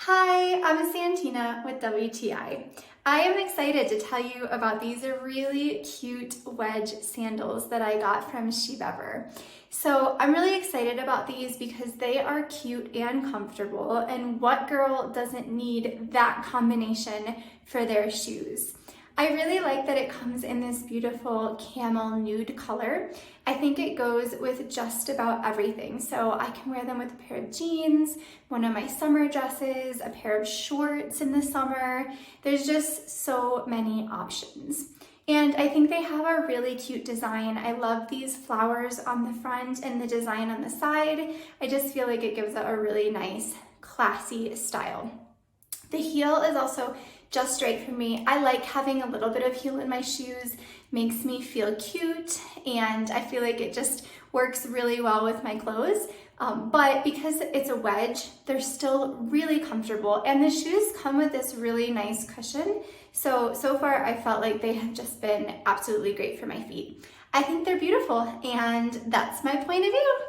Hi, I'm Santina with WTI. I am excited to tell you about these really cute wedge sandals that I got from SHIBEVER. So I'm really excited about these because they are cute and comfortable, and what girl doesn't need that combination for their shoes? I really like that it comes in this beautiful camel nude color. I think it goes with just about everything. So I can wear them with a pair of jeans, one of my summer dresses, a pair of shorts in the summer. There's just so many options. And I think they have a really cute design. I love these flowers on the front and the design on the side. I just feel like it gives it a really nice, classy style. The heel is also just right for me. I like having a little bit of heel in my shoes, makes me feel cute, and I feel like it just works really well with my clothes. But because it's a wedge, they're still really comfortable, and the shoes come with this really nice cushion. So far I felt like they have just been absolutely great for my feet. I think they're beautiful, and that's my point of view.